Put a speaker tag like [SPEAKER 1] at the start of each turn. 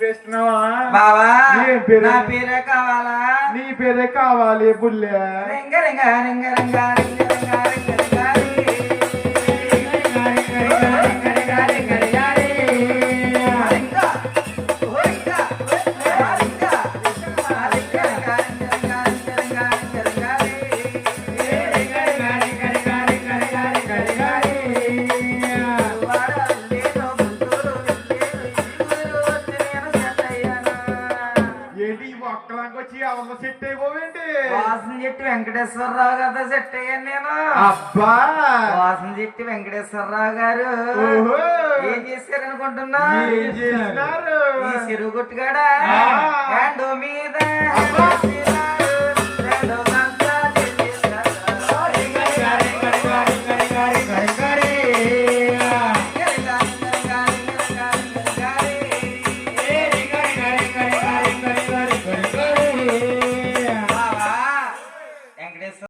[SPEAKER 1] వేస్తున్నావా
[SPEAKER 2] బావా
[SPEAKER 1] ఏం పేరు?
[SPEAKER 2] నా పేరే కావాలా
[SPEAKER 1] నీ పేరే కావాలి బుల్లె
[SPEAKER 2] రింగ రింగ రింగ రింగ రింగ రింగ రింగ రింగ
[SPEAKER 1] సెట్ అయిపోయింది
[SPEAKER 2] వాసన చెట్టు వెంకటేశ్వరరావు గారితో సెట్ అయ్యాను నేను.
[SPEAKER 1] అబ్బా
[SPEAKER 2] వాసన చెట్టు వెంకటేశ్వరరావు గారు
[SPEAKER 1] ఓహో.
[SPEAKER 2] ఏం చేశారనుకుంటున్నా?
[SPEAKER 1] ఏం చేసినారు?
[SPEAKER 2] ఈ చెరువు కొట్టుగాడా
[SPEAKER 1] ఆ.
[SPEAKER 2] హ్యాండ్ మీద
[SPEAKER 1] అబ్బా.